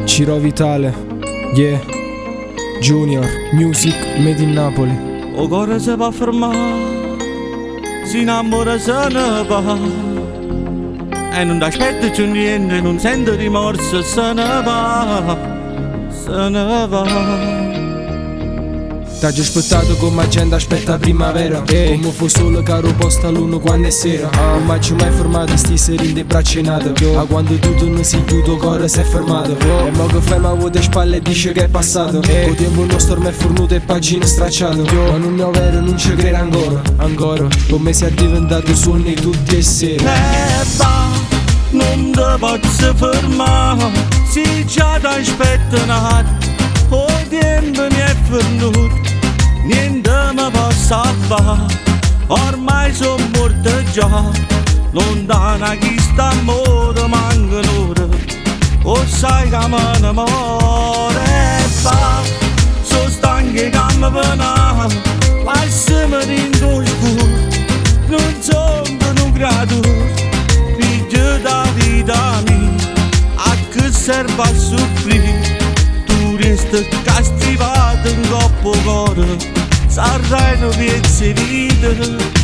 Ciro Vitale, yeah, Junior, music made in Napoli. O cuore si va a fermare, si innamora se ne va, e non aspetta più niente, non sente rimorso, se ne va, se ne va. T'hai aspettato come agenda aspetta primavera, come fu solo caro posta l'uno quando è sera. Non mi ci mai fermato, sti serinde braccenate. Ma quando tutto non si chiude, cuore si è fermato. E mo che fai ma vuote spalle e dice che è passato. Il tempo nostro è fornuto e pagine stracciate. Ma non mio vero non ci credo ancora. Come si è diventato suoni tutti e sera. Va, non ti posso fermare, si già ti aspettano. O tempo mi è venuto, niente mi può salvare. Ormai sono morto già, lontana chi sta amore manca l'ora. O sai che mi innamora. Va, sono stanco che mi venano, lasciami dentro scuro. Non sono più creatura, figlio da vita mia, a che serve a soffrire? Resta castivato in coppo cuore, saranno piezze vita.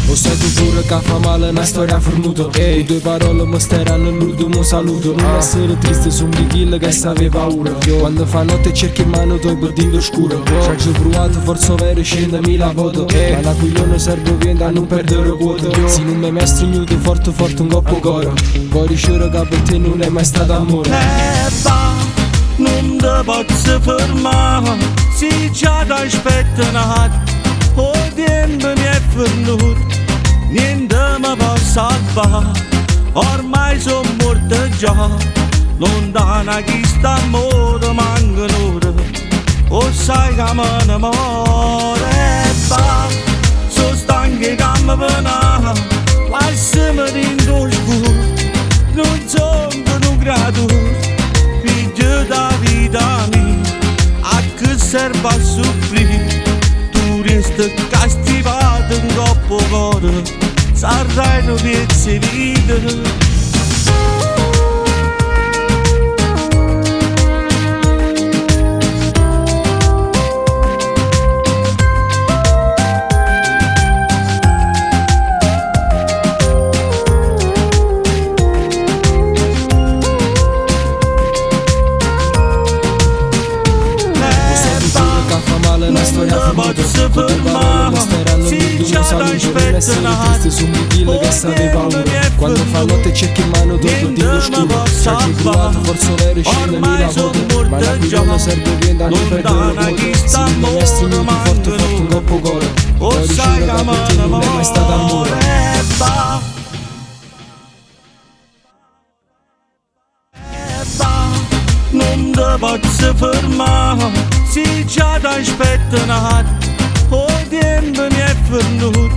Lo sai tu pure che fa male una storia fornuta. Le tue parole mi staranno l'ultimo saluto. Non essere triste su un bicchiere che stavi paura. Quando fa notte cerchi in mano tuoi bordini scuro. Ci ho provato forza vero 100.000 voto. Ma la coglione serve viene a non perdere quota. Se non mi hai mai stringito forte forte un coppo cuore, poi giuro che per te non è mai stato amore. Non ti posso fermare, si già ti aspettano. O tempo mi è venuto, niente mi può salvare. Ormai sono morto già, lontana chi sta amore manca l'ora. O sai che mi innamora. Va, sono stanco che mi venano, lasciami dentro scuro. Non sono più creatura, da vita mia, a che serve a soffrire? Tu resti castivato in coppo cuore, saranno piezze vita. Una storia finita, con te parole mi staranno l'ultimo saluto. Non essere triste su un bicchiere che stavi paura. Quando fa notte cerchi in mano tuo bordino scuro. Ci hai provato forza vero 100.000 voto. Ma la coglione serve viene a non perdere quota. Se non mi hai stringito forte forte un coppo cuore, poi giuro che per te non è mai stato amore. Non ti posso fermare, si già ti aspettano. O tempo mi è venuto,